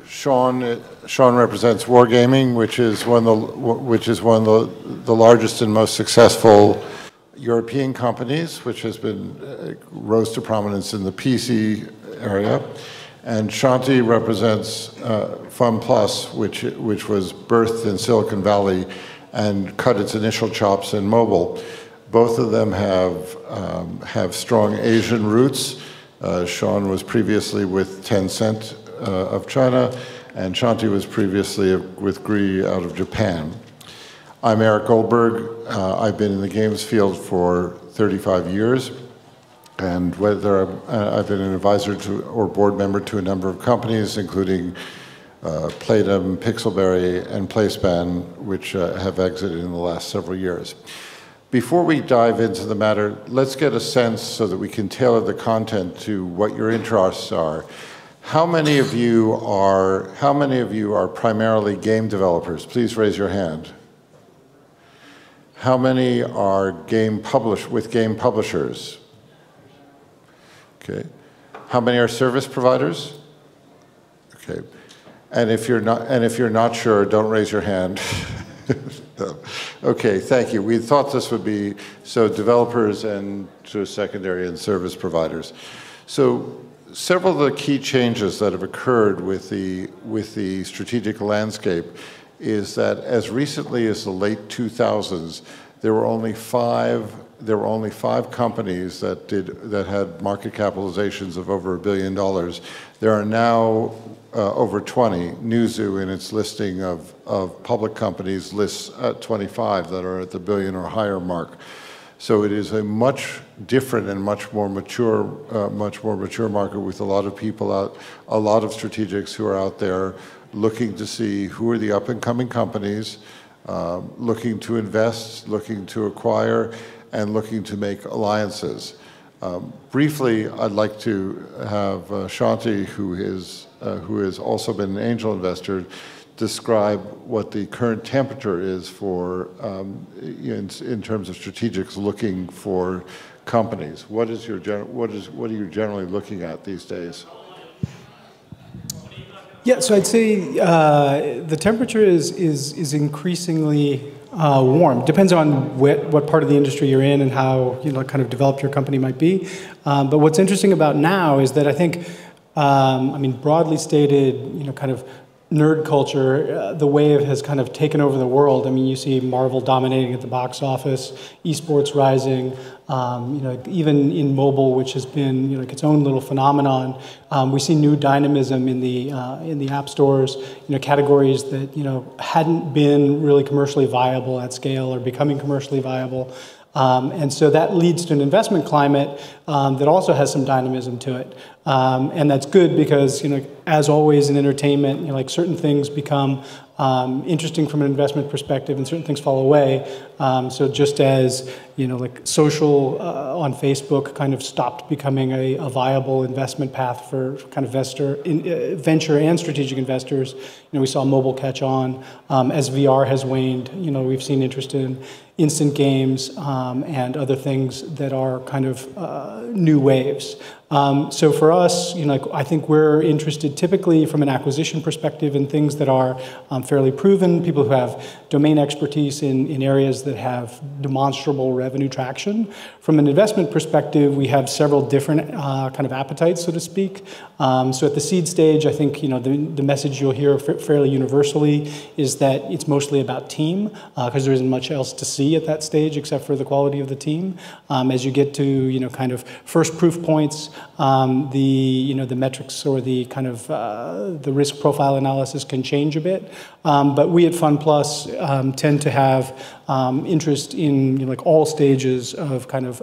Sean represents Wargaming, which is one of the largest and most successful European companies, which has been rose to prominence in the PC area. And Shanti represents FunPlus, which was birthed in Silicon Valley and cut its initial chops in mobile. Both of them have strong Asian roots. Sean was previously with Tencent of China, and Shanti was previously with GRI out of Japan. I'm Eric Goldberg. I've been in the games field for 35 years, and I've been an advisor to or board member to a number of companies, including Playdom, Pixelberry, and PlaySpan, which have exited in the last several years. Before we dive into the matter, let's get a sense so that we can tailor the content to what your interests are. How many of you are primarily game developers? Please raise your hand. How many are with game publishers? Okay. How many are service providers? Okay. And if you're not sure, don't raise your hand. No. Okay, thank you. We thought this would be so developers and to secondary and service providers. So several of the key changes that have occurred with the strategic landscape is that as recently as the late 2000s, there were only five companies that had market capitalizations of over $1 billion. There are now over 20. Newzoo, in its listing of public companies, lists at 25 that are at the billion or higher mark. So it is a much different and much more mature market with a lot of people a lot of strategics who are out there looking to see who are the up-and-coming companies, looking to invest, looking to acquire, and looking to make alliances. Briefly, I'd like to have Shanti, who has also been an angel investor, describe what the current temperature is for in terms of strategics looking for companies. What are you generally looking at these days? Yeah, so I'd say the temperature is increasingly warm. Depends on what part of the industry you're in and how kind of developed your company might be. But what's interesting about now is that I think, I mean, broadly stated, kind of nerd culture, the wave has kind of taken over the world. I mean, you see Marvel dominating at the box office, esports rising, even in mobile, which has been like its own little phenomenon. We see new dynamism in the app stores, categories that hadn't been really commercially viable at scale are becoming commercially viable. And so that leads to an investment climate that also has some dynamism to it. And that's good because, as always in entertainment, like certain things become interesting from an investment perspective and certain things fall away. So just as, like social on Facebook kind of stopped becoming a viable investment path for kind of venture and strategic investors, we saw mobile catch on. As VR has waned, we've seen interest in instant games and other things that are kind of new waves. So for us, I think we're interested typically from an acquisition perspective in things that are fairly proven, people who have domain expertise in areas that have demonstrable revenue traction. From an investment perspective, we have several different kind of appetites, so to speak. So at the seed stage, I think the message you'll hear fairly universally is that it's mostly about team, because there isn't much else to see at that stage except for the quality of the team. As you get to kind of first proof points, the metrics or the kind of the risk profile analysis can change a bit. But we at FunPlus tend to have interest in like all stages of kind of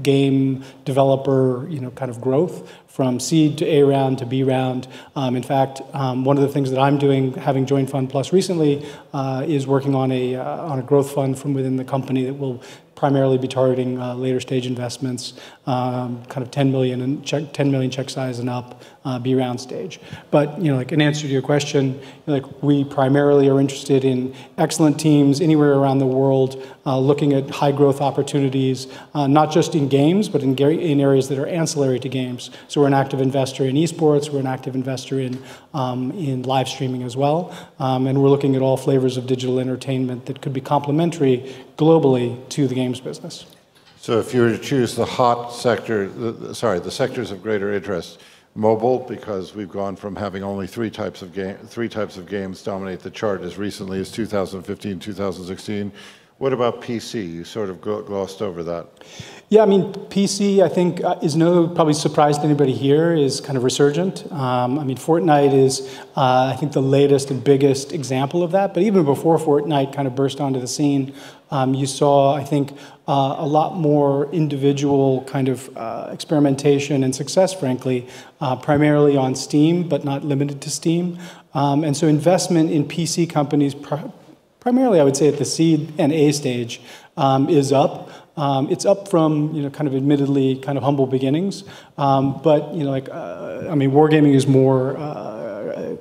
game developer kind of growth, from seed to A round to B round. In fact, one of the things that I'm doing, having joined FunPlus recently, is working on a growth fund from within the company that will primarily be targeting later stage investments, kind of 10 million check size and up, B round stage. But like in answer to your question, like we primarily are interested in excellent teams anywhere around the world, looking at high growth opportunities, not just in games, but in areas that are ancillary to games. So we're an active investor in esports, we're an active investor in live streaming as well, and we're looking at all flavors of digital entertainment that could be complementary globally to the games business. So if you were to choose the hot sector, the sectors of greater interest, mobile, because we've gone from having only three types of games dominate the chart as recently as 2015, 2016. What about PC? You sort of glossed over that. Yeah, I mean, PC, I think, is no probably surprise to anybody here, is kind of resurgent. I mean, Fortnite is, I think, the latest and biggest example of that. But even before Fortnite kind of burst onto the scene, you saw, I think, a lot more individual kind of experimentation and success, frankly, primarily on Steam, but not limited to Steam. And so investment in PC companies, primarily, I would say at the seed and A stage, is up. It's up from kind of admittedly kind of humble beginnings, but like I mean, Wargaming is more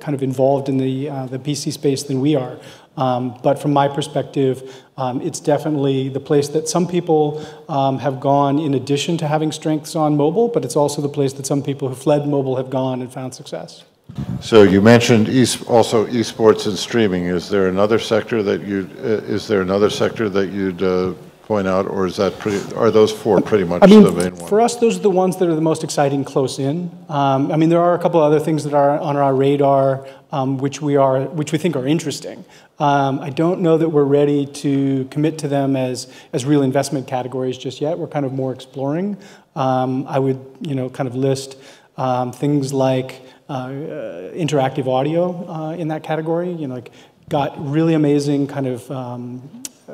kind of involved in the PC space than we are. But from my perspective, it's definitely the place that some people have gone in addition to having strengths on mobile, but it's also the place that some people who fled mobile have gone and found success. So you mentioned also esports and streaming. Is there another sector that you'd point out, or is that are those four pretty much the main ones? For us, those are the ones that are the most exciting close in. I mean, there are a couple of other things that are on our radar, which we think are interesting. I don't know that we're ready to commit to them as real investment categories just yet. We're kind of more exploring. I would kind of list things like interactive audio in that category. Like got really amazing kind of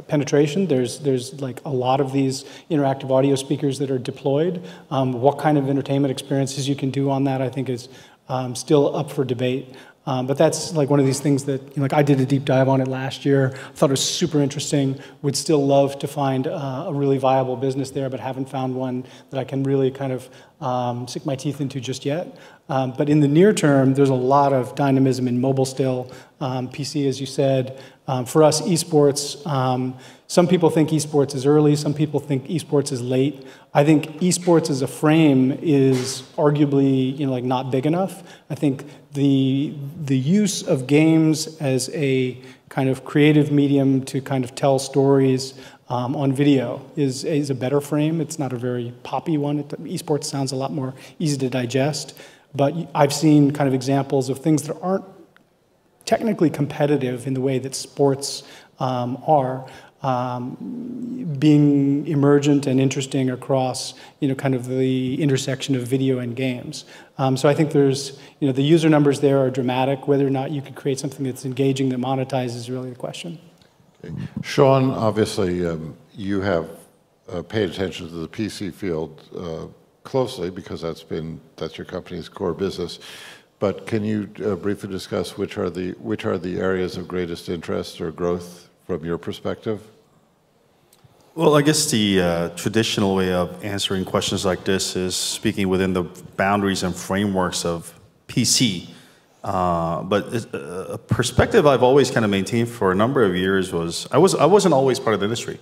penetration. There's like a lot of these interactive audio speakers that are deployed. What kind of entertainment experiences you can do on that, I think, is still up for debate. But that's like one of these things that, like I did a deep dive on it last year. Thought it was super interesting. Would still love to find a really viable business there, but haven't found one that I can really kind of sink my teeth into just yet. But in the near term, there's a lot of dynamism in mobile still. PC, as you said. For us, esports, some people think esports is early, some people think esports is late. I think esports as a frame is arguably like not big enough. I think the use of games as a kind of creative medium to kind of tell stories on video is a better frame. It's not a very poppy one. Esports sounds a lot more easy to digest. But I've seen kind of examples of things that aren't technically competitive in the way that sports are, being emergent and interesting across, kind of the intersection of video and games. So I think there's, the user numbers there are dramatic. Whether or not you can create something that's engaging that monetizes is really the question. Okay. Sean, obviously, you have paid attention to the PC field closely because that's your company's core business. But can you briefly discuss which are the areas of greatest interest or growth from your perspective? Well, I guess the traditional way of answering questions like this is speaking within the boundaries and frameworks of PC. But a perspective I've always kind of maintained for a number of years was I wasn't always part of the industry.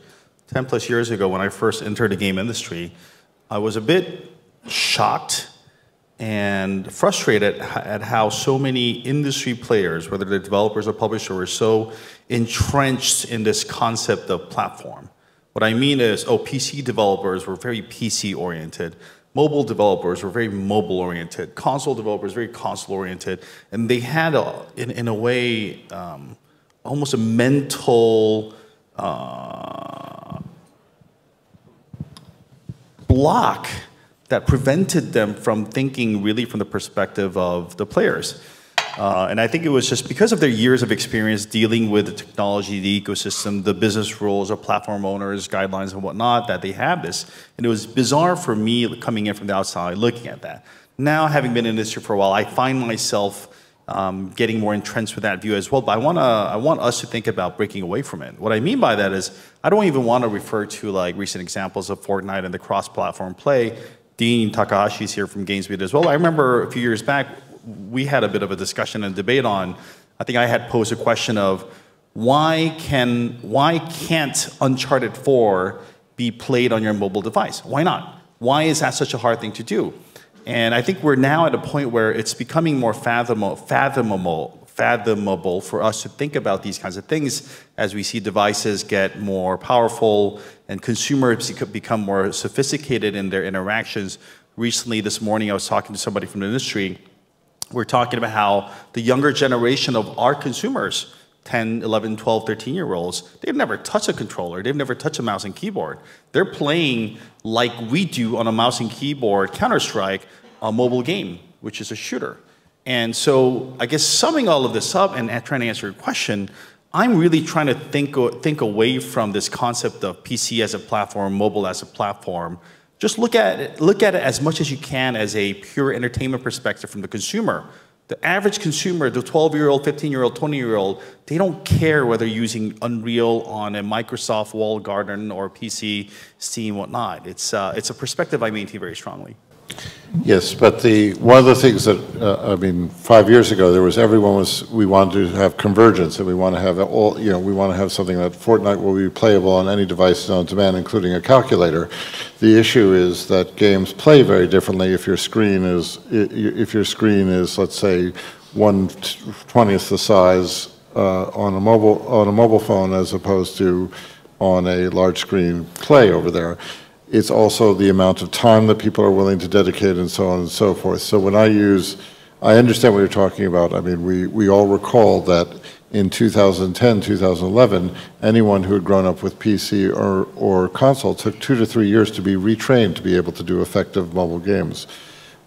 10 plus years ago, when I first entered the game industry, I was a bit shocked and frustrated at how so many industry players, whether they're developers or publishers, were so entrenched in this concept of platform. What I mean is, PC developers were very PC-oriented, mobile developers were very mobile-oriented, console developers very console-oriented, and they had, in a way, almost a mental block that prevented them from thinking really from the perspective of the players. And I think it was just because of their years of experience dealing with the technology, the ecosystem, the business rules of platform owners, guidelines and whatnot, that they have this. And it was bizarre for me coming in from the outside looking at that. Now, having been in the industry for a while, I find myself getting more entrenched with that view as well. But I want us to think about breaking away from it. What I mean by that is I don't even want to refer to like recent examples of Fortnite and the cross-platform play. Dean Takahashi's here from GamesBeat as well. I remember a few years back, we had a bit of a discussion and debate on, I think I had posed a question of why can't Uncharted 4 be played on your mobile device? Why not? Why is that such a hard thing to do? And I think we're now at a point where it's becoming more fathomable for us to think about these kinds of things as we see devices get more powerful and consumers become more sophisticated in their interactions. Recently, this morning, I was talking to somebody from the industry. We're talking about how the younger generation of our consumers, 10, 11, 12, 13-year-olds, they've never touched a controller. They've never touched a mouse and keyboard. They're playing like we do on a mouse and keyboard, Counter-Strike, a mobile game, which is a shooter. And so I guess summing all of this up and trying to answer your question, I'm really trying to think away from this concept of PC as a platform, mobile as a platform. Just look at it as much as you can as a pure entertainment perspective from the consumer. The average consumer, the 12-year-old, 15-year-old, 20-year-old, they don't care whether you're using Unreal on a Microsoft walled garden or PC, Steam, whatnot. It's a perspective I maintain very strongly. Yes, but one of the things that, I mean, 5 years ago, we wanted to have convergence, and we want to have we want to have something that Fortnite will be playable on any device on demand, including a calculator. The issue is that games play very differently if your screen is, let's say, 1/20th the size on a mobile phone as opposed to on a large screen play over there. It's also the amount of time that people are willing to dedicate and so on and so forth. So when I understand what you're talking about. I mean, we all recall that in 2010, 2011, anyone who had grown up with PC or console took 2 to 3 years to be retrained to be able to do effective mobile games.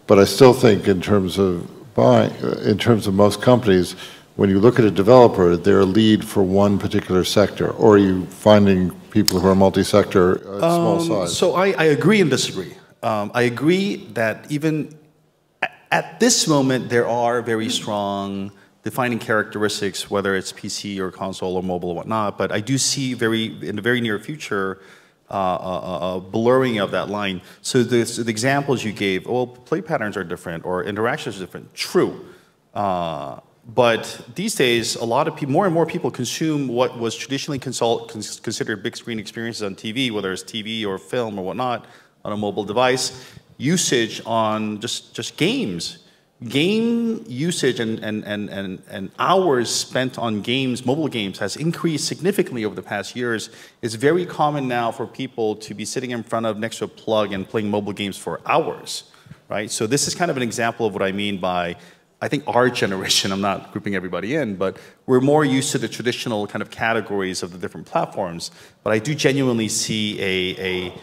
But I still think in terms of most companies, when you look at a developer, they're a lead for one particular sector, or are you finding people who are multi-sector at small size? So I agree and disagree. I agree that even at this moment, there are very strong defining characteristics, whether it's PC or console or mobile or whatnot, but I do see in the very near future a blurring of that line. So the examples you gave, well, play patterns are different or interactions are different. True. But these days, more and more people consume what was traditionally considered big screen experiences on TV, whether it's TV or film or whatnot, on a mobile device. Usage on just games. Game usage and hours spent on games, mobile games, has increased significantly over the past years. It's very common now for people to be sitting in front of next to a plug and playing mobile games for hours, right? So this is kind of an example of what I mean by, I think our generation, I'm not grouping everybody in, but we're more used to the traditional kind of categories of the different platforms. But I do genuinely see a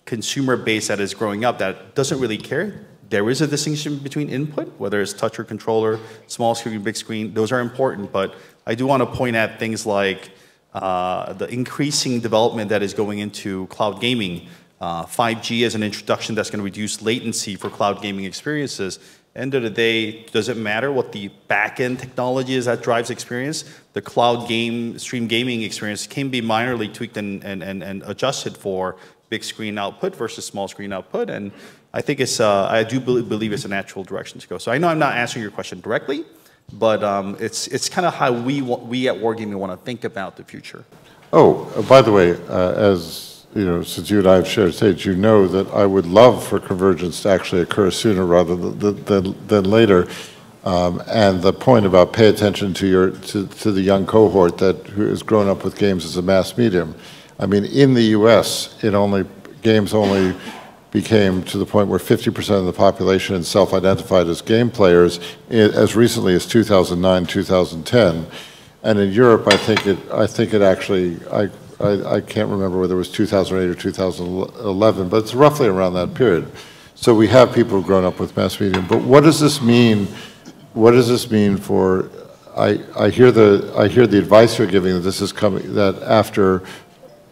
consumer base that is growing up that doesn't really care. There is a distinction between input, whether it's touch or controller, small screen, big screen, those are important. But I do want to point at things like the increasing development that is going into cloud gaming. 5G as an introduction that's going to reduce latency for cloud gaming experiences. End of the day, does it matter what the back-end technology is that drives experience? The cloud stream gaming experience can be minorly tweaked and adjusted for big screen output versus small screen output. And I think I do believe it's a natural direction to go. So I know I'm not answering your question directly, but it's kind of how we at Wargaming want to think about the future. Oh, by the way, as you know, since you and I have shared stage, you know that I would love for convergence to actually occur sooner rather than later. And the point about pay attention to the young cohort who has grown up with games as a mass medium. I mean, in the U.S., games only became to the point where 50% of the population is self-identified as game players as recently as 2009, 2010. And in Europe, I think it actually, I can't remember whether it was 2008 or 2011, but it's roughly around that period. So we have people who've grown up with mass medium. But what does this mean? What does this mean for? I hear the advice you're giving that this is coming, that after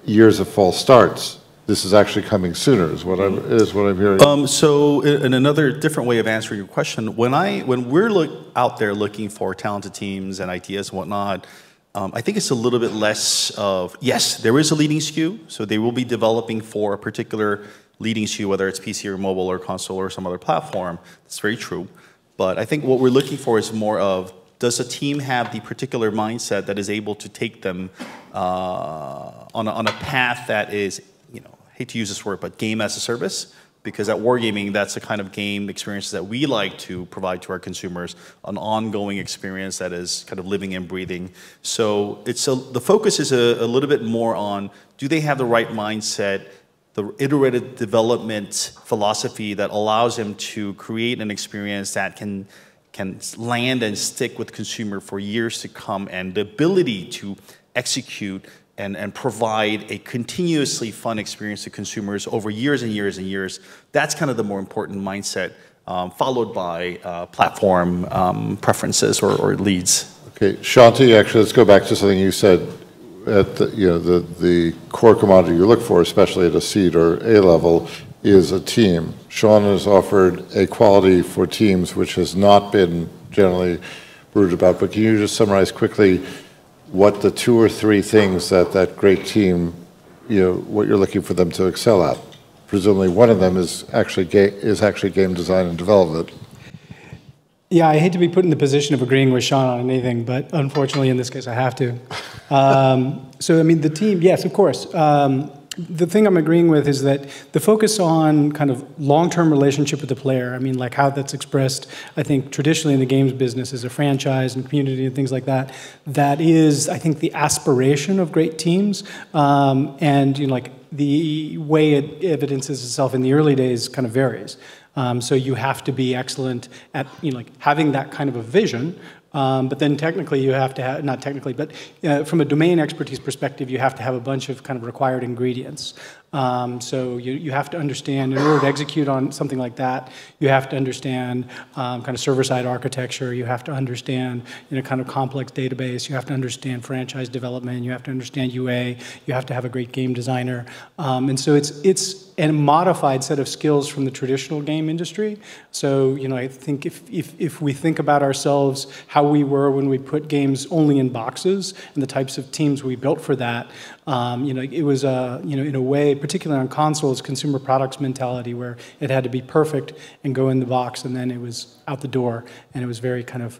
years of false starts, this is actually coming sooner, is what I'm hearing. So in another different way of answering your question, when we're out there looking for talented teams and ideas and whatnot, I think it's a little bit less of, yes, there is a leading SKU, so they will be developing for a particular leading SKU, whether it's PC or mobile or console or some other platform. That's very true. But I think what we're looking for is more of, does a team have the particular mindset that is able to take them on a path that is, I hate to use this word, but game as a service? Because at Wargaming, that's the kind of game experience that we like to provide to our consumers, an ongoing experience that is kind of living and breathing. So the focus is a little bit more on, do they have the right mindset, the iterative development philosophy that allows them to create an experience that can land and stick with consumer for years to come, and the ability to execute and provide a continuously fun experience to consumers over years and years and years. That's kind of the more important mindset, followed by platform preferences or leads. Okay, Shanti, actually, let's go back to something you said. At the core commodity you look for, especially at a seed or A level, is a team. Sean has offered a quality for teams which has not been generally brooded about, but can you just summarize quickly what the 2 or 3 things that great team, what you're looking for them to excel at? Presumably one of them is actually game design and development. Yeah, I hate to be put in the position of agreeing with Sean on anything, but unfortunately in this case I have to. So I mean, the team, yes, of course. The thing I'm agreeing with is that the focus on kind of long-term relationship with the player, I mean, like how that's expressed, I think, traditionally in the games business as a franchise and community and things like that, that is, I think, the aspiration of great teams. And, like, the way it evidences itself in the early days kind of varies. So you have to be excellent at, like, having that kind of a vision. But then technically you have to have, not technically, but from a domain expertise perspective, you have to have a bunch of kind of required ingredients. So you have to understand, in order to execute on something like that, you have to understand kind of server-side architecture, you have to understand kind of complex database, you have to understand franchise development, you have to understand UA, you have to have a great game designer. And so it's a modified set of skills from the traditional game industry. So I think if we think about ourselves, how we were when we put games only in boxes, and the types of teams we built for that, it was in a way, particularly on consoles, consumer products mentality, where it had to be perfect and go in the box, and then it was out the door, and it was very kind of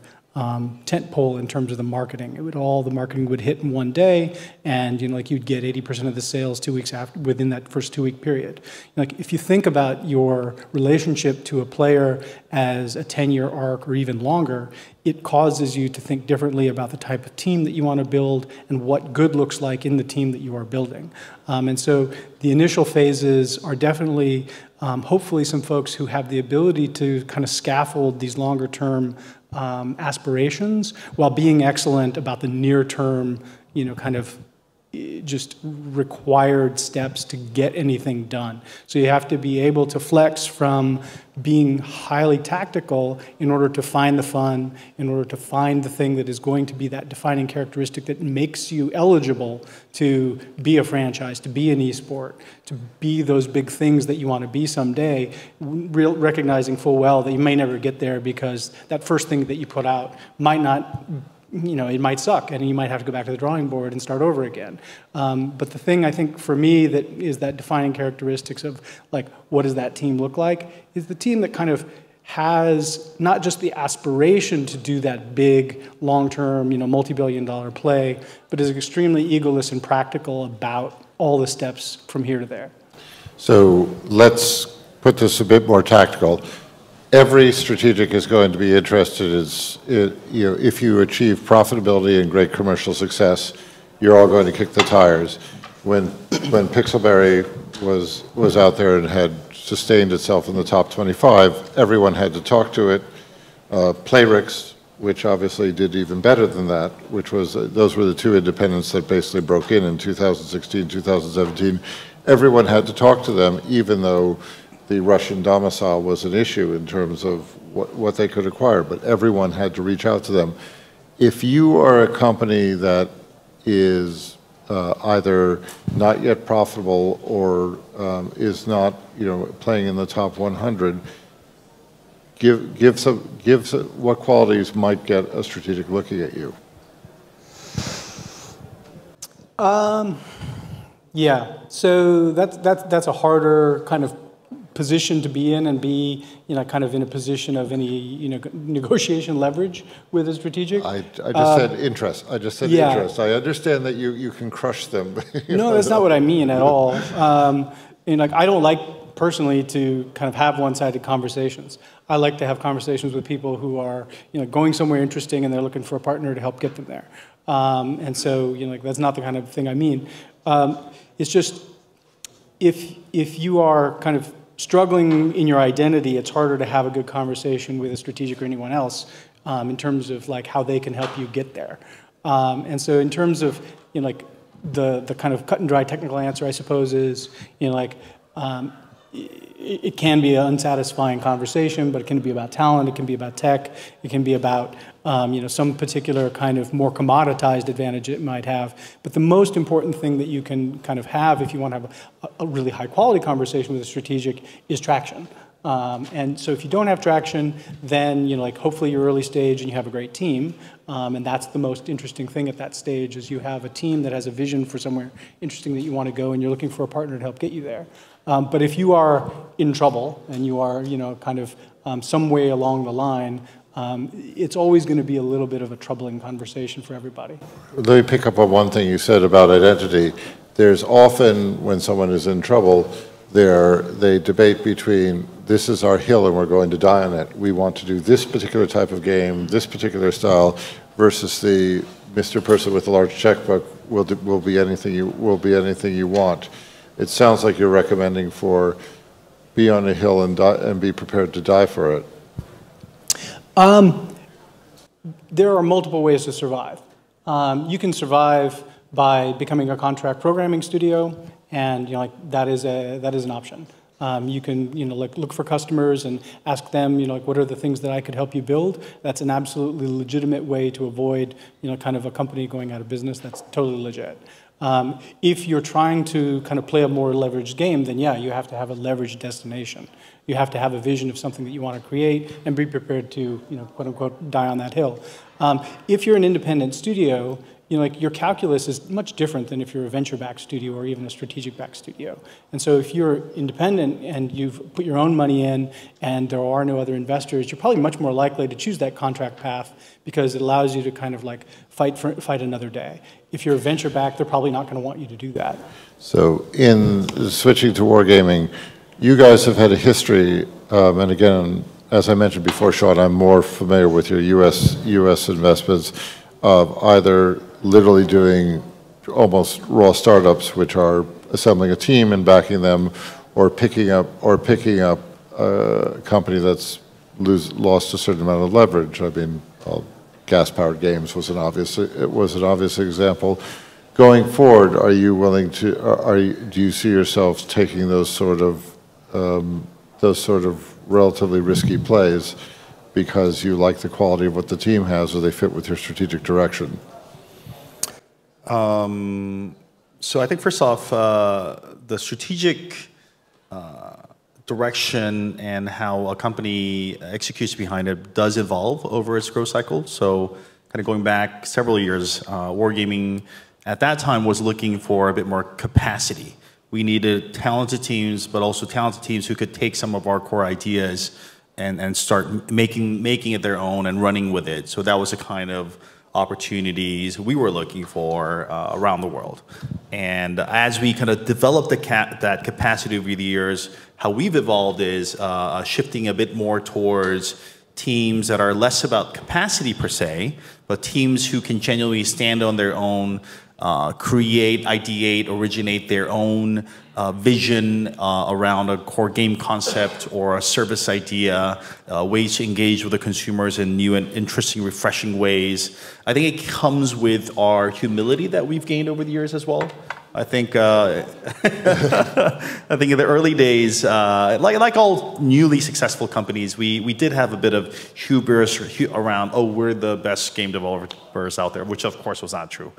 tent pole in terms of the marketing. The marketing would hit in one day, and like you'd get 80% of the sales 2 weeks after, within that first 2-week period. Like if you think about your relationship to a player as a 10-year arc or even longer, it causes you to think differently about the type of team that you want to build and what good looks like in the team that you are building. And so the initial phases are definitely, hopefully, some folks who have the ability to kind of scaffold these longer-term aspirations while being excellent about the near-term, kind of just required steps to get anything done. So you have to be able to flex from being highly tactical in order to find the fun, in order to find the thing that is going to be that defining characteristic that makes you eligible to be a franchise, to be an esport, to be those big things that you want to be someday, recognizing full well that you may never get there because that first thing that you put out might not, it might suck, and you might have to go back to the drawing board and start over again. But the thing I think for me that is that defining characteristics of like what does that team look like is the team that kind of has not just the aspiration to do that big, long-term, multi-billion-dollar play, but is extremely egoless and practical about all the steps from here to there. So let's put this a bit more tactical. Every strategic is going to be interested if you achieve profitability and great commercial success, you're all going to kick the tires. When Pixelberry was out there and had sustained itself in the top 25, everyone had to talk to it. Playrix, which obviously did even better than that, which was those were the 2 independents that basically broke in 2016, 2017. Everyone had to talk to them, even though the Russian domicile was an issue in terms of what they could acquire, but everyone had to reach out to them. If you are a company that is either not yet profitable or is not, playing in the top 100, what qualities might get a strategic looking at you? Yeah, so that's a harder kind of position to be in and be, kind of in a position of any, negotiation leverage with a strategic. I just said interest. I just said interest. I understand that you can crush them. No, that's not what I mean at all. I don't like personally to kind of have one-sided conversations. I like to have conversations with people who are, going somewhere interesting and they're looking for a partner to help get them there. And so, that's not the kind of thing I mean. It's just, if you are kind of struggling in your identity, it's harder to have a good conversation with a strategic or anyone else in terms of like how they can help you get there. And so in terms of, the kind of cut and dry technical answer, I suppose, is, it can be an unsatisfying conversation, but it can be about talent, it can be about tech, it can be about some particular kind of more commoditized advantage it might have. But the most important thing that you can kind of have if you want to have a really high quality conversation with a strategic is traction. And so if you don't have traction, then hopefully you're early stage and you have a great team. And that's the most interesting thing at that stage is you have a team that has a vision for somewhere interesting that you want to go and you're looking for a partner to help get you there. But if you are in trouble and you are, kind of some way along the line, it's always going to be a little bit of a troubling conversation for everybody. Let me pick up on one thing you said about identity. There's often, when someone is in trouble, they debate between, this is our hill and we're going to die on it. We want to do this particular type of game, this particular style, versus the Mr. Person with a large checkbook will be anything you want. It sounds like you're recommending for be on a hill and be prepared to die for it. There are multiple ways to survive. You can survive by becoming a contract programming studio, and that is an option. You can look for customers and ask them what are the things that I could help you build. That's an absolutely legitimate way to avoid kind of a company going out of business. That's totally legit. If you're trying to kind of play a more leveraged game, then yeah, you have to have a leveraged destination. You have to have a vision of something that you want to create and be prepared to, quote unquote, die on that hill. If you're an independent studio, your calculus is much different than if you're a venture-backed studio or even a strategic-backed studio. And so if you're independent and you've put your own money in and there are no other investors, you're probably much more likely to choose that contract path because it allows you to kind of like fight another day. If you're a venture-backed, they're probably not going to want you to do that. So in switching to Wargaming, you guys have had a history, and again, as I mentioned before, Sean, I'm more familiar with your U.S. investments of either literally doing almost raw startups, which are assembling a team and backing them, or picking up a company that's lost a certain amount of leverage. I mean, gas-powered games was an obvious example. Going forward, are you willing to? Do you see yourselves taking those sort of relatively risky plays because you like the quality of what the team has, or they fit with your strategic direction? So I think first off, the strategic direction and how a company executes behind it does evolve over its growth cycle. So kind of going back several years, Wargaming at that time was looking for a bit more capacity. We needed talented teams, but also talented teams who could take some of our core ideas and start making it their own and running with it. So that was the kind of opportunities we were looking for around the world. And as we kind of developed that capacity over the years, how we've evolved is shifting a bit more towards teams that are less about capacity per se, but teams who can genuinely stand on their own, create, ideate, originate their own vision around a core game concept or a service idea, ways to engage with the consumers in new and interesting, refreshing ways. I think it comes with our humility that we've gained over the years as well. I think I think in the early days, like all newly successful companies, we did have a bit of hubris around, oh, we're the best game developers out there, which of course was not true.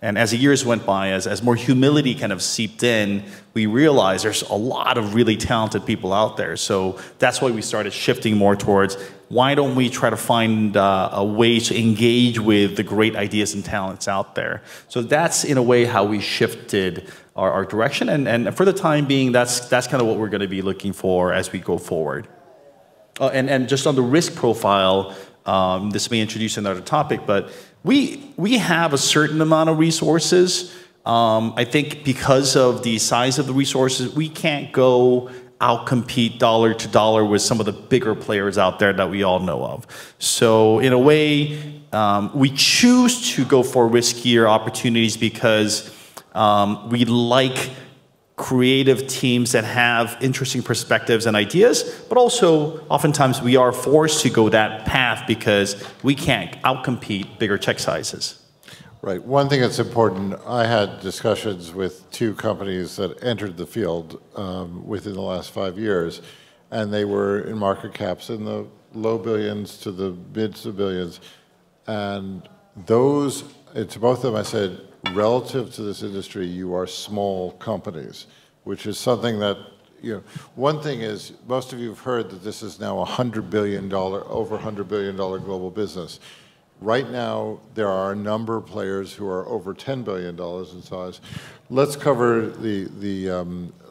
And as the years went by, as more humility kind of seeped in, we realized there's a lot of really talented people out there. So that's why we started shifting more towards, why don't we try to find a way to engage with the great ideas and talents out there? So that's, in a way, how we shifted our direction. And for the time being, that's kind of what we're going to be looking for as we go forward. And just on the risk profile, this may introduce another topic, but we have a certain amount of resources. I think because of the size of the resources, we can't go outcompete dollar to dollar with some of the bigger players out there that we all know of. So in a way, we choose to go for riskier opportunities because we like creative teams that have interesting perspectives and ideas, but also oftentimes we are forced to go that path because we can't outcompete bigger check sizes. Right. One thing that's important, I had discussions with 2 companies that entered the field within the last 5 years, and they were in market caps in the low billions to the mid to billions. And those, to both of them, I said, relative to this industry, you are small companies, which is something that, you know, one thing is, most of you have heard that this is now $100 billion, over $100 billion global business. Right now, there are a number of players who are over $10 billion in size. Let's cover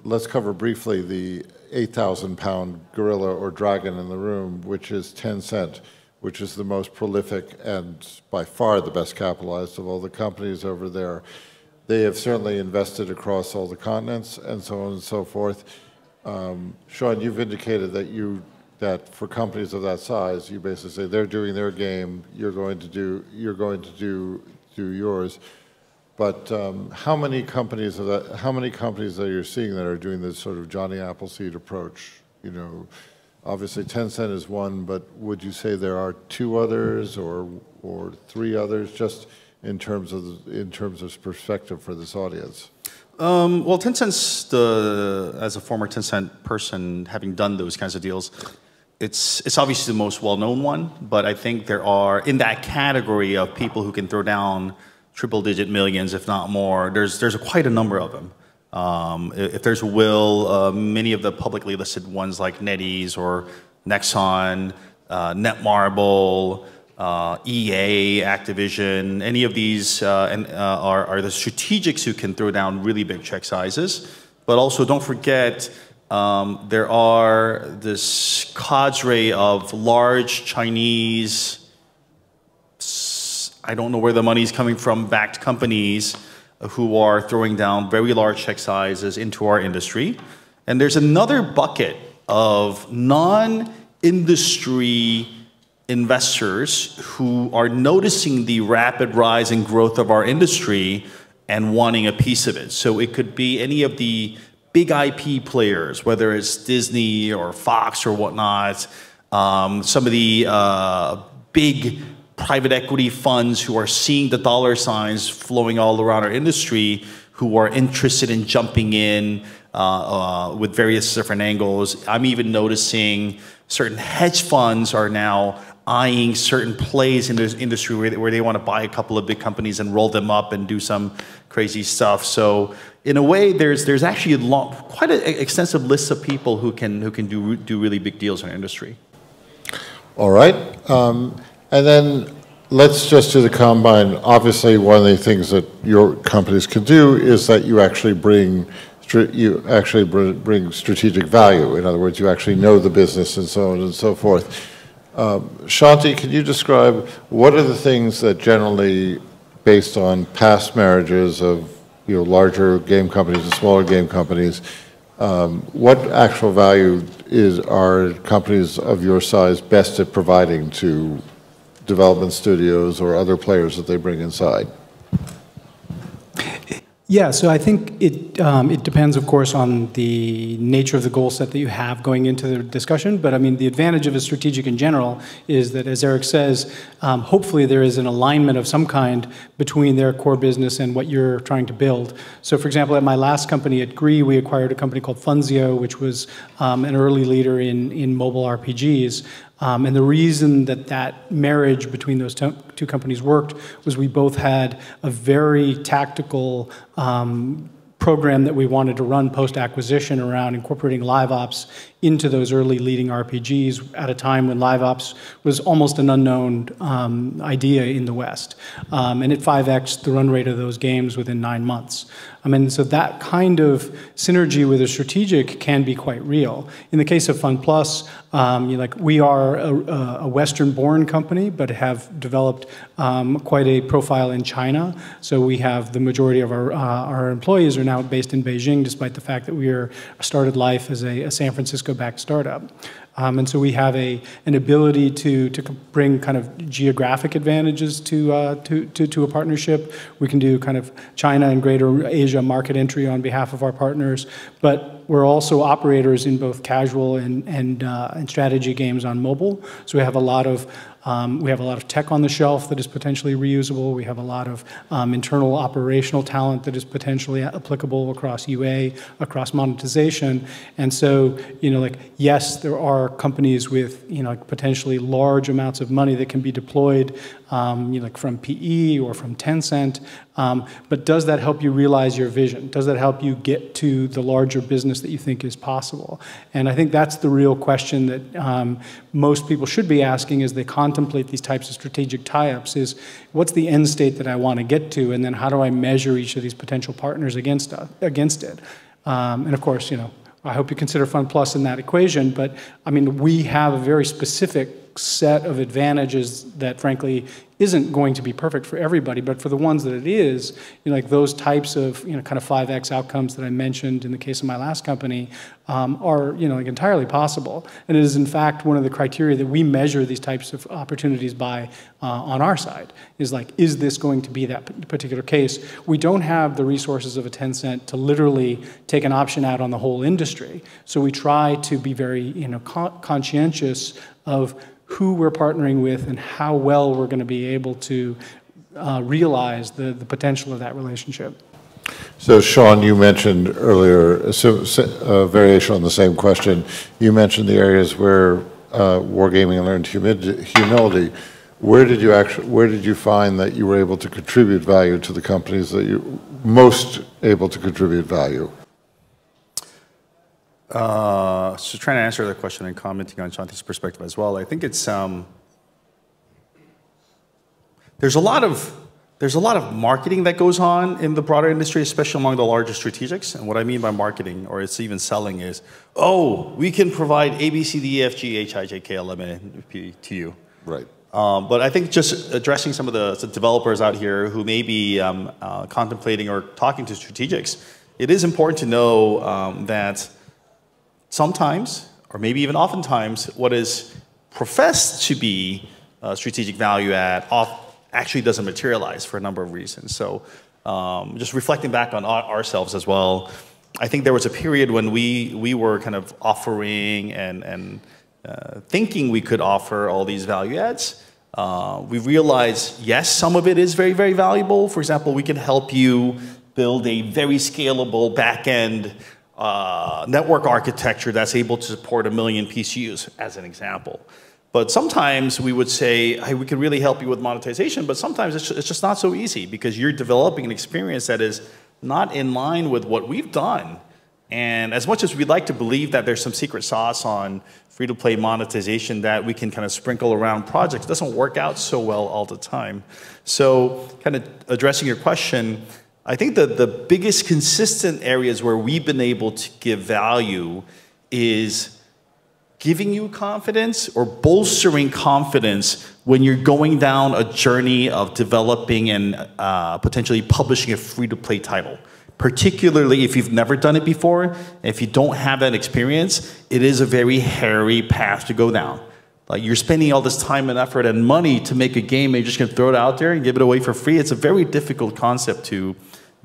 let's cover briefly the 8,000-pound gorilla or dragon in the room, which is Tencent, which is the most prolific and by far the best capitalized of all the companies over there. They have certainly invested across all the continents and so on and so forth. Sean, you've indicated that for companies of that size, you basically say they're doing their game, you're going to do yours. But how many companies that you're seeing that are doing this sort of Johnny Appleseed approach? You know, obviously Tencent is one, but would you say there are 2 others or 3 others, just in terms of perspective for this audience? Well, Tencent's as a former Tencent person, having done those kinds of deals, it's obviously the most well-known one, but I think there are, in that category of people who can throw down triple-digit millions, if not more, there's quite a number of them. If there's a will, many of the publicly listed ones like NetEase or Nexon, Netmarble, EA, Activision, any of these are the strategics who can throw down really big check sizes. But also don't forget, there are this cadre of large Chinese, I don't know where the money's coming from, backed companies who are throwing down very large check sizes into our industry. And there's another bucket of non-industry investors who are noticing the rapid rise and growth of our industry and wanting a piece of it. So it could be any of the big IP players, whether it's Disney or Fox or whatnot, some of the big private equity funds who are seeing the dollar signs flowing all around our industry, who are interested in jumping in with various different angles. I'm even noticing certain hedge funds are now eyeing certain plays in this industry where they want to buy a couple of big companies and roll them up and do some crazy stuff. So in a way, there's actually quite an extensive list of people who can do really big deals in our industry. All right, and then let's just do the combine. Obviously, one of the things that your companies can do is that you actually bring strategic value. In other words, you actually know the business and so on and so forth. Shanti, can you describe what are the things that generally, based on past marriages of larger game companies and smaller game companies, what actual value are companies of your size best at providing to development studios or other players that they bring inside? Yeah, so I think it depends, of course, on the nature of the goal set that you have going into the discussion. But I mean, the advantage of a strategic in general is that, as Eric says, hopefully there is an alignment of some kind between their core business and what you're trying to build. So, for example, at my last company at GREE, we acquired a company called Funzio, which was an early leader in mobile RPGs. And the reason that that marriage between those two companies worked was we both had a very tactical program that we wanted to run post-acquisition around incorporating live ops into those early leading RPGs at a time when live ops was almost an unknown idea in the West. And it 5x'd the run rate of those games within 9 months. I mean, so that kind of synergy with a strategic can be quite real. In the case of FunPlus, we are a Western-born company, but have developed quite a profile in China. So we have the majority of our employees are now based in Beijing, despite the fact that we started life as a San Francisco-backed startup. And so we have an ability to bring kind of geographic advantages to a partnership. We can do kind of China and Greater Asia market entry on behalf of our partners, but we're also operators in both casual and strategy games on mobile. So we have a lot of tech on the shelf that is potentially reusable. We have a lot of internal operational talent that is potentially applicable across UA, across monetization. And so, yes, there are companies with, potentially large amounts of money that can be deployed, from PE or from Tencent. But does that help you realize your vision? Does that help you get to the larger business that you think is possible? And I think that's the real question that most people should be asking as they contemplate these types of strategic tie-ups is, what's the end state that I want to get to? And then how do I measure each of these potential partners against it? And of course, I hope you consider FunPlus in that equation, but I mean, we have a very specific set of advantages that frankly isn't going to be perfect for everybody, but for the ones that it is, those types of kind of 5x outcomes that I mentioned in the case of my last company are entirely possible. And it is in fact one of the criteria that we measure these types of opportunities by on our side, is this going to be that particular case? We don't have the resources of a Tencent to literally take an option out on the whole industry. So we try to be very conscientious of who we're partnering with and how well we're going to be able to realize the potential of that relationship. So, Sean, you mentioned earlier a variation on the same question. You mentioned the areas where Wargaming learned humility. Where did you find that you were able to contribute value to the companies that you most able to contribute value? So trying to answer that question and commenting on Shanti's perspective as well, I think it's there's a lot of marketing that goes on in the broader industry, especially among the larger strategics. And what I mean by marketing, or it's even selling, is, oh, we can provide A, B, C, D, E, F, G, H, I, J, K, L, M, N, O, P, Q. Right. But I think just addressing some of the developers out here who may be contemplating or talking to strategics, it is important to know that sometimes, or maybe even oftentimes, what is professed to be strategic value add actually doesn't materialize for a number of reasons. So just reflecting back on ourselves as well, I think there was a period when we were kind of offering and thinking we could offer all these value adds. We realized, yes, some of it is very, very valuable. For example, we can help you build a very scalable back-end network architecture that's able to support 1 million PCUs, as an example. But sometimes we would say, hey, we can really help you with monetization, but sometimes it's just not so easy because you're developing an experience that is not in line with what we've done. And as much as we'd like to believe that there's some secret sauce on free-to-play monetization that we can kind of sprinkle around projects, it doesn't work out so well all the time. So kind of addressing your question, I think that the biggest consistent areas where we've been able to give value is giving you confidence or bolstering confidence when you're going down a journey of developing and potentially publishing a free-to-play title. Particularly if you've never done it before, if you don't have that experience, it is a very hairy path to go down. Like, you're spending all this time and effort and money to make a game and you're just going to throw it out there and give it away for free. It's a very difficult concept to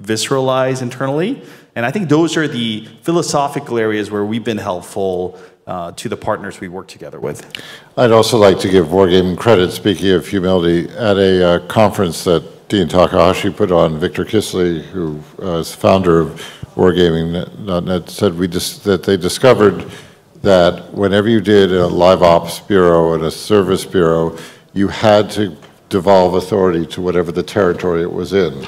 visceralize internally. And I think those are the philosophical areas where we've been helpful to the partners we work together with. I'd also like to give Wargaming credit, speaking of humility, at a conference that Dean Takahashi put on. Victor Kisley, who is founder of Wargaming.net, said that they discovered that whenever you did a live ops bureau and a service bureau, you had to devolve authority to whatever the territory it was in.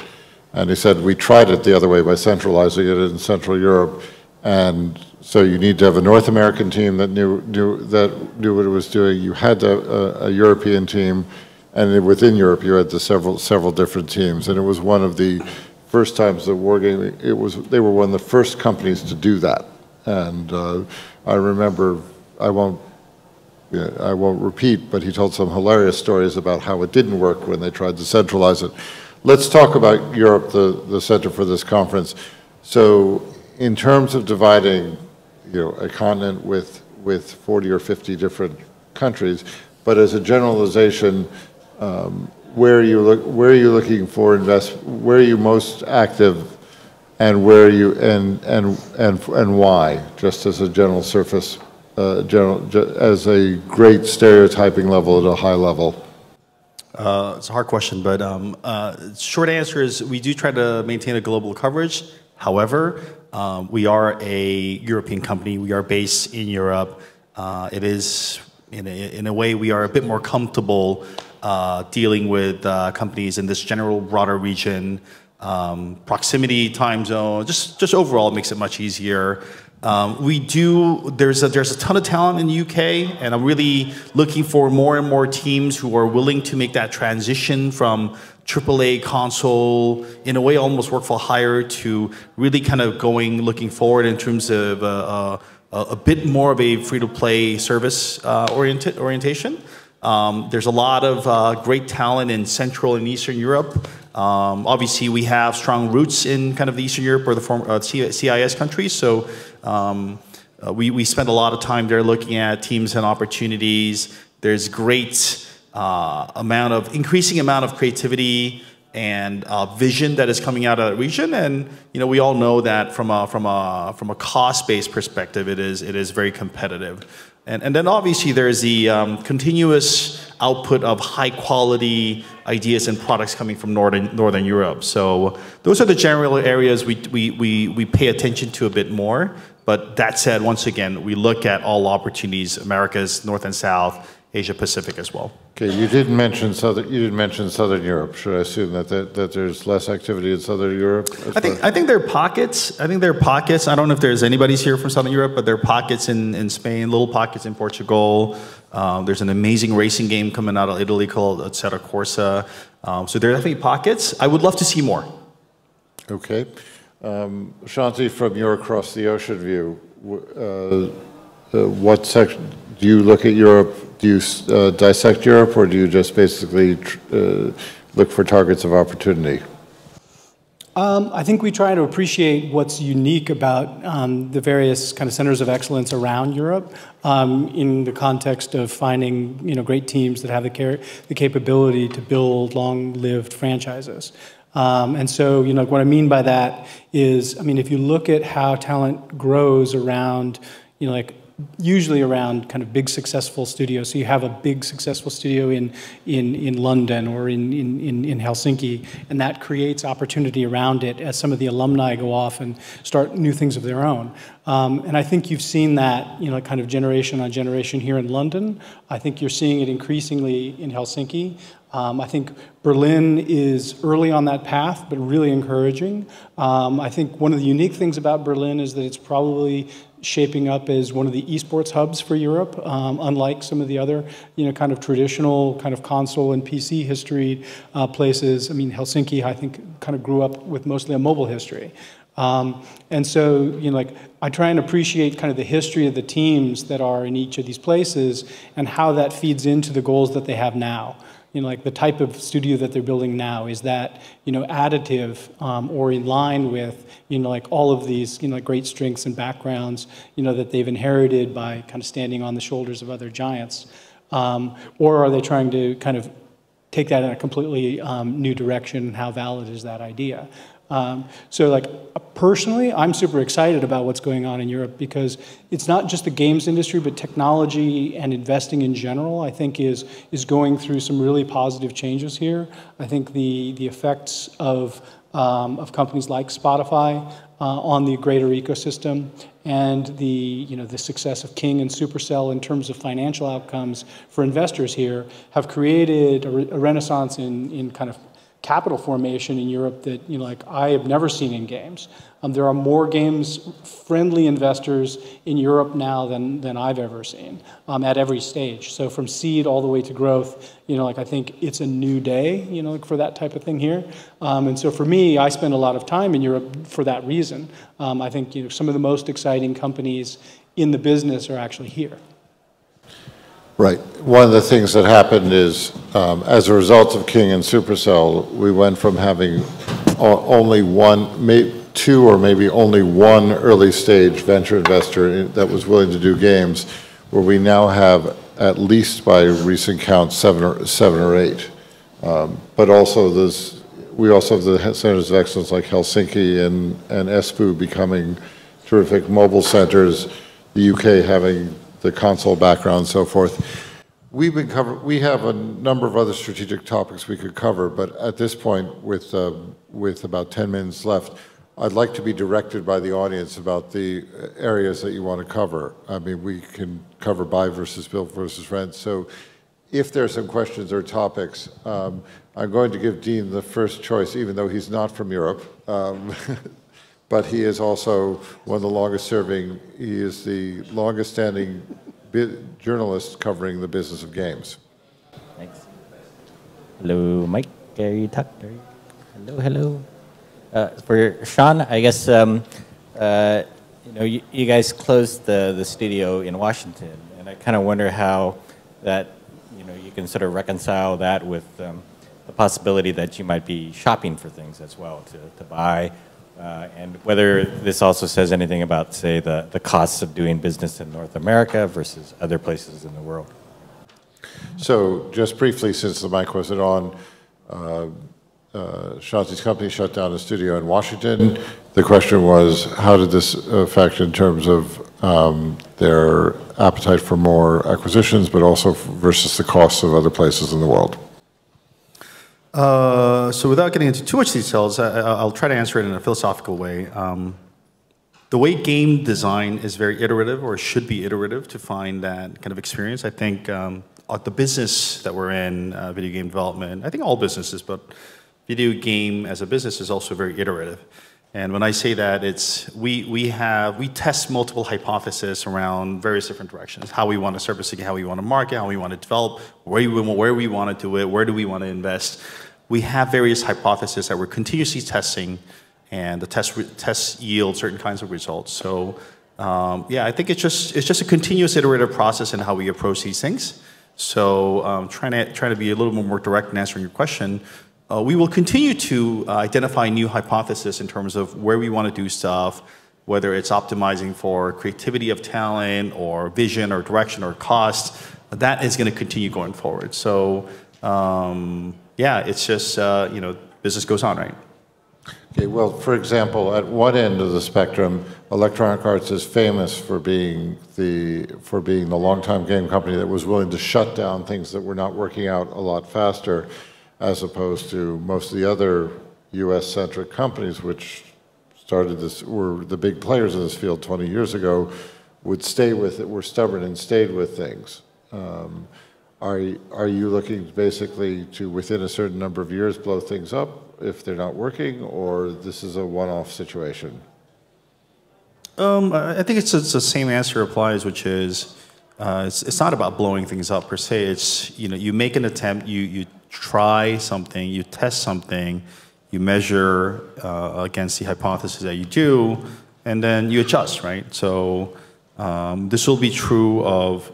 And he said, we tried it the other way by centralizing it in Central Europe. And so you need to have a North American team that knew what it was doing. You had a European team, and then within Europe you had the several different teams. And it was one of the first times that Wargaming, they were one of the first companies to do that. And I remember, I won't repeat, but he told some hilarious stories about how it didn't work when they tried to centralize it. Let's talk about Europe, the center for this conference. So in terms of dividing, a continent with 40 or 50 different countries, but as a generalization, where are you looking for where are you most active, and where are you and why? Just as a general surface, as a great stereotyping level at a high level. It's a hard question, but short answer is we do try to maintain a global coverage. However, we are a European company. We are based in Europe. It is, in a way, we are a bit more comfortable dealing with companies in this general broader region. Proximity, time zone, just overall makes it much easier. There's a ton of talent in the UK, and I'm really looking for more and more teams who are willing to make that transition from AAA console, in a way almost work for hire, to really kind of looking forward in terms of a bit more of a free-to-play service orientation. There's a lot of great talent in Central and Eastern Europe. Obviously, we have strong roots in kind of the Eastern Europe or the former CIS countries, so we spend a lot of time there looking at teams and opportunities. There's great increasing amount of creativity and vision that is coming out of that region, and we all know that from a cost-based perspective, it is very competitive. And then obviously there's the continuous output of high-quality ideas and products coming from Northern Europe. So those are the general areas we pay attention to a bit more. But that said, once again, we look at all opportunities, Americas, North and South, Asia Pacific as well. Okay, you didn't mention Southern Europe. Should I assume that there's less activity in Southern Europe? I think there are pockets. I don't know if there's anybody's here from Southern Europe, but there are pockets in Spain, little pockets in Portugal. There's an amazing racing game coming out of Italy called Assetto Corsa. So there are definitely pockets. I would love to see more. Okay. Shanti, from your across the ocean view, what section do you look at Europe? Do you dissect Europe, or do you just basically look for targets of opportunity? I think we try to appreciate what's unique about the various kind of centers of excellence around Europe in the context of finding great teams that have the capability to build long-lived franchises. And so what I mean by that is, if you look at how talent grows around, usually around kind of big successful studios. So you have a big successful studio in London or in Helsinki, and that creates opportunity around it as some of the alumni go off and start new things of their own. And I think you've seen that kind of generation on generation here in London. I think you're seeing it increasingly in Helsinki. I think Berlin is early on that path, but really encouraging. I think one of the unique things about Berlin is that it's probably shaping up as one of the esports hubs for Europe, unlike some of the other, kind of traditional kind of console and PC history places. Helsinki, I think, kind of grew up with mostly a mobile history. And so, I try and appreciate kind of the history of the teams that are in each of these places and how that feeds into the goals that they have now. The type of studio that they're building now, is that, additive or in line with, all of these, great strengths and backgrounds, that they've inherited by kind of standing on the shoulders of other giants? Or are they trying to kind of take that in a completely new direction, and how valid is that idea? So like personally, I'm super excited about what's going on in Europe because it's not just the games industry, but technology and investing in general, I think is going through some really positive changes here. I think the effects of companies like Spotify on the greater ecosystem and the success of King and Supercell in terms of financial outcomes for investors here have created a renaissance in kind of capital formation in Europe that like I have never seen in games. There are more games-friendly investors in Europe now than I've ever seen at every stage. So from seed all the way to growth, like I think it's a new day, like for that type of thing here. And so for me, I spend a lot of time in Europe for that reason. I think some of the most exciting companies in the business are actually here. Right. One of the things that happened is, as a result of King and Supercell, we went from having only two or maybe only one early stage venture investor that was willing to do games, where we now have, at least by recent count, seven or eight. But also we also have the centers of excellence like Helsinki and Espoo becoming terrific mobile centers, the UK having the console background and so forth. We have a number of other strategic topics we could cover, but at this point, with about 10 minutes left, I'd like to be directed by the audience about the areas that you want to cover. I mean, we can cover buy versus build versus rent. So if there are some questions or topics, I'm going to give Dean the first choice, even though he's not from Europe. But he is also one of the longest serving, he is the longest standing journalist covering the business of games. Thanks. Hello, Mike, Gary, Tucker. Hello. For Sean, I guess, you guys closed the studio in Washington, and I kind of wonder how that, you can sort of reconcile that with the possibility that you might be shopping for things as well to buy. And whether this also says anything about, say, the costs of doing business in North America versus other places in the world. So just briefly, since the mic wasn't on, Shanti's company shut down a studio in Washington. The question was, how did this affect in terms of their appetite for more acquisitions, but also versus the costs of other places in the world? So without getting into too much details, I'll try to answer it in a philosophical way. The way game design is very iterative, or should be iterative, to find that kind of experience. I think the business that we're in, video game development, I think all businesses, but video game as a business is also very iterative. And when I say that, it's we test multiple hypotheses around various different directions: how we want to service it, how we want to market, how we want to develop, where we want to do it, where do we want to invest. We have various hypotheses that we're continuously testing, and the tests yield certain kinds of results. So yeah, I think it's just a continuous iterative process in how we approach these things. So trying to be a little more direct in answering your question. We will continue to identify new hypotheses in terms of where we want to do stuff, whether it's optimizing for creativity of talent or vision or direction or cost. That is going to continue going forward. So yeah, it's just, business goes on, right? Okay, well, for example, at one end of the spectrum, Electronic Arts is famous for being the longtime game company that was willing to shut down things that were not working out a lot faster, as opposed to most of the other US-centric companies which were the big players in this field 20 years ago, would stay with it, were stubborn and stayed with things. Are you looking basically to, within a certain number of years, blow things up if they're not working, or this is a one-off situation? I think it's the same answer applies, which is it's not about blowing things up per se. It's, you make an attempt, you try something, you test something, you measure against the hypothesis that you do, and then you adjust, right? So this will be true of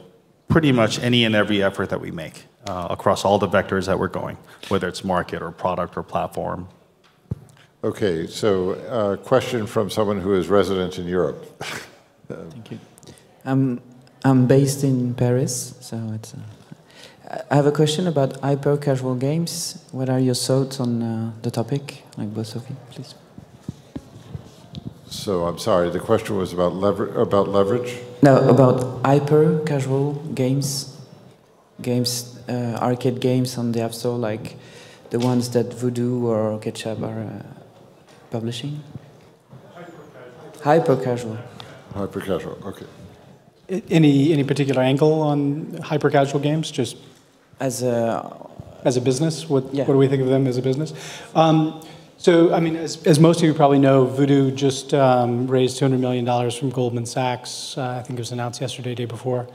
pretty much any and every effort that we make across all the vectors that we're going, whether it's market or product or platform. Okay, so a question from someone who is resident in Europe. Thank you. I'm based in Paris, so it's. I have a question about hyper-casual games. What are your thoughts on the topic, like both of you, please? So I'm sorry, the question was about leverage? No, about hyper-casual games, arcade games on the App Store, like the ones that Voodoo or Ketchup are publishing. Hyper-casual. Hyper-casual, okay. Any particular angle on hyper-casual games? Just As a business? What Yeah. do we think of them as a business? So, I mean, as most of you probably know, Voodoo just raised $200 million from Goldman Sachs. I think it was announced yesterday, day before.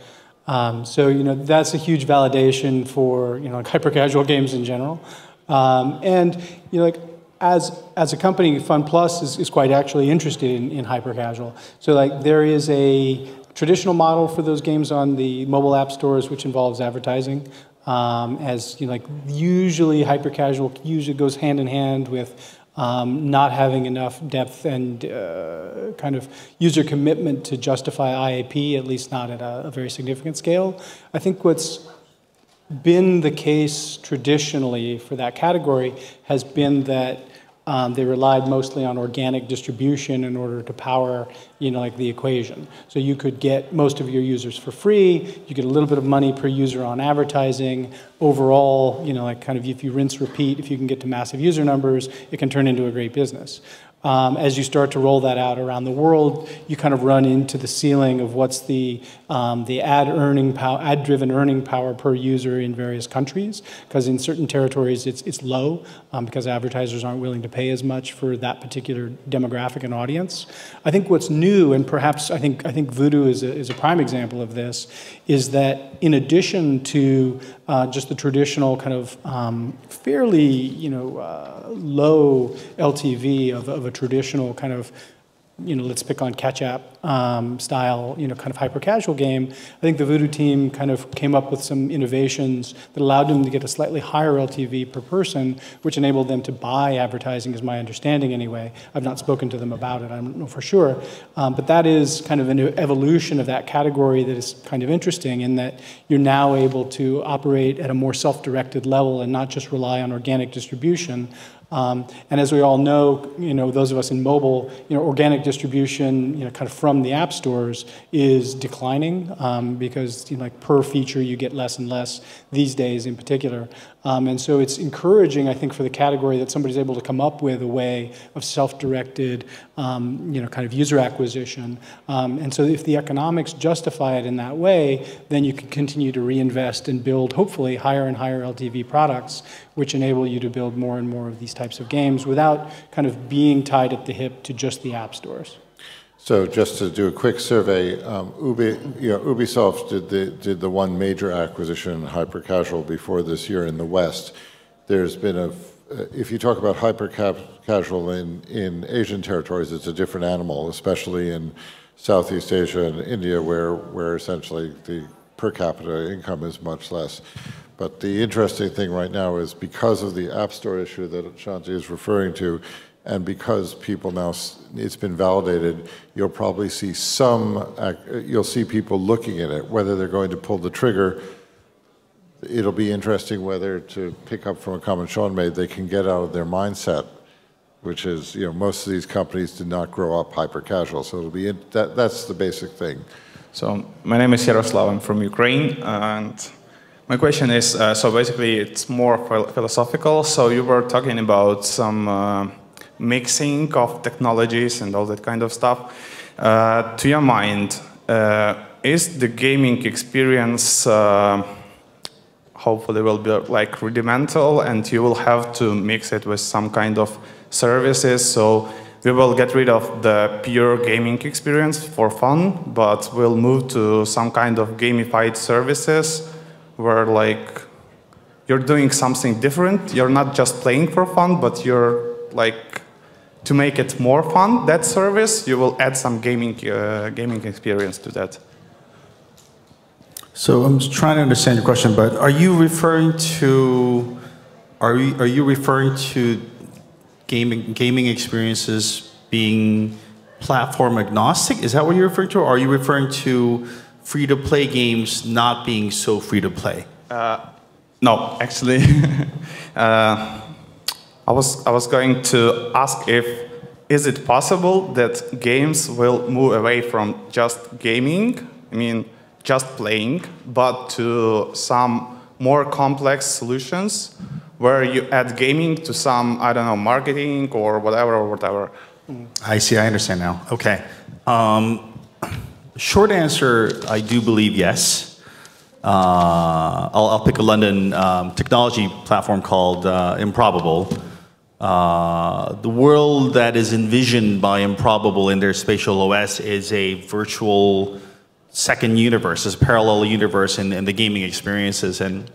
So, you know, that's a huge validation for, you know, like hyper-casual games in general. And, you know, like, as a company, FunPlus is quite actually interested in hyper-casual. So, like, there is a traditional model for those games on the mobile app stores, which involves advertising. As you know, like usually hyper-casual usually goes hand in hand with not having enough depth and kind of user commitment to justify IAP, at least not at a very significant scale. I think what's been the case traditionally for that category has been that they relied mostly on organic distribution in order to power, you know, like the equation. So you could get most of your users for free, you get a little bit of money per user on advertising. Overall, you know, like kind of if you rinse, repeat, if you can get to massive user numbers, it can turn into a great business. As you start to roll that out around the world, you kind of run into the ceiling of what's the ad-driven earning power per user in various countries. Because in certain territories, it's low because advertisers aren't willing to pay as much for that particular demographic and audience. I think what's new, and perhaps I think Voodoo is a prime example of this, is that in addition to just the traditional kind of fairly, you know, low LTV of a traditional kind of, you know, let's pick on catch-up style, you know, kind of hyper-casual game. I think the Voodoo team kind of came up with some innovations that allowed them to get a slightly higher LTV per person, which enabled them to buy advertising, is my understanding anyway. I've not spoken to them about it, I don't know for sure. But that is kind of an evolution of that category that is kind of interesting in that you're now able to operate at a more self-directed level and not just rely on organic distribution. And as we all know, you know, those of us in mobile, you know, organic distribution, you know, kind of from the app stores is declining because, you know, like per feature you get less and less these days in particular. And so it's encouraging, I think, for the category that somebody's able to come up with a way of self-directed, you know, kind of user acquisition. And so if the economics justify it in that way, then you can continue to reinvest and build, hopefully, higher and higher LTV products, which enable you to build more and more of these types of games without kind of being tied at the hip to just the app stores. So just to do a quick survey, Ubisoft did the one major acquisition, hyper-casual, before this year in the West. There's been if you talk about hyper-casual in Asian territories, it's a different animal, especially in Southeast Asia and India, where essentially the per capita income is much less. But the interesting thing right now is because of the App Store issue that Shanti is referring to, and because people now, it's been validated, you'll probably see you'll see people looking at it, whether they're going to pull the trigger. It'll be interesting whether, to pick up from a comment Sean made, they can get out of their mindset, which is, you know, most of these companies did not grow up hyper-casual. So it'll be, that's the basic thing. So my name is Yaroslav, I'm from Ukraine, and my question is, so basically it's more philosophical. So you were talking about some mixing of technologies and all that kind of stuff. To your mind, is the gaming experience hopefully will be like rudimental and you will have to mix it with some kind of services, so we will get rid of the pure gaming experience for fun, but we'll move to some kind of gamified services where like you're doing something different. You're not just playing for fun, but you're like, to make it more fun, that service, you will add some gaming experience to that. So I'm just trying to understand your question, but are you referring to gaming experiences being platform agnostic? Is that what you're referring to? Or are you referring to free-to-play games not being so free-to-play? No, actually, I was going to ask if is it possible that games will move away from just gaming, I mean, just playing, but to some more complex solutions where you add gaming to some, I don't know, marketing or whatever. I see, I understand now. Okay. Short answer, I do believe yes. I'll pick a London technology platform called Improbable. The world that is envisioned by Improbable in their spatial OS is a virtual second universe, is a parallel universe in the gaming experiences. And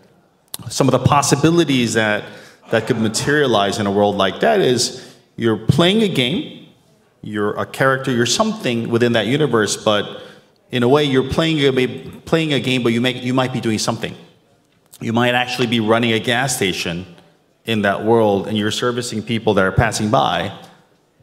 some of the possibilities that could materialize in a world like that is you're playing a game, you're a character, you're something within that universe, but in a way you're playing a game, but you might be doing something. You might actually be running a gas station in that world, and you're servicing people that are passing by.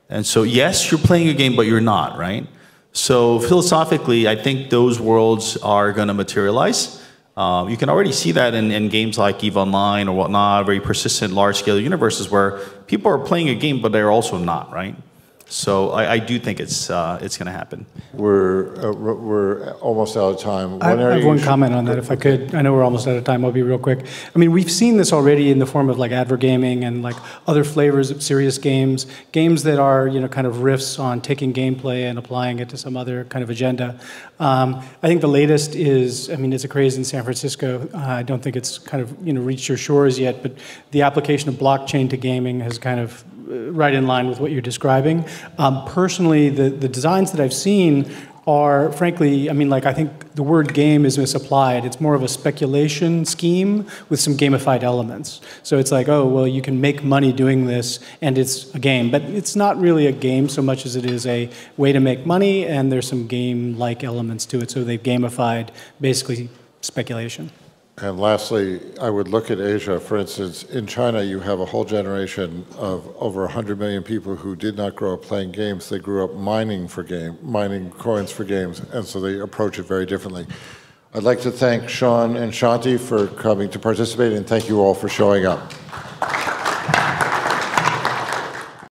And so, yes, you're playing a game, but you're not, right? So philosophically, I think those worlds are going to materialize. You can already see that in games like EVE Online or whatnot, very persistent, large-scale universes where people are playing a game, but they're also not, right? So I do think it's going to happen. We're almost out of time. I have one comment on that, if I could. I know we're almost out of time. I'll be real quick. I mean, we've seen this already in the form of like advergaming and like other flavors of serious games, games that are kind of riffs on taking gameplay and applying it to some other kind of agenda. I think the latest is, I mean, it's a craze in San Francisco. I don't think it's kind of reached your shores yet, but the application of blockchain to gaming has kind of right in line with what you're describing. Personally, the designs that I've seen are, frankly, I mean, like, I think the word game is misapplied. It's more of a speculation scheme with some gamified elements. So it's like, oh, well, you can make money doing this, and it's a game. But it's not really a game so much as it is a way to make money, and there's some game-like elements to it. So they've gamified, basically, speculation. And lastly, I would look at Asia. For instance, in China, you have a whole generation of over 100 million people who did not grow up playing games. They grew up mining coins for games, and so they approach it very differently. I'd like to thank Sean and Shanti for coming to participate, and thank you all for showing up.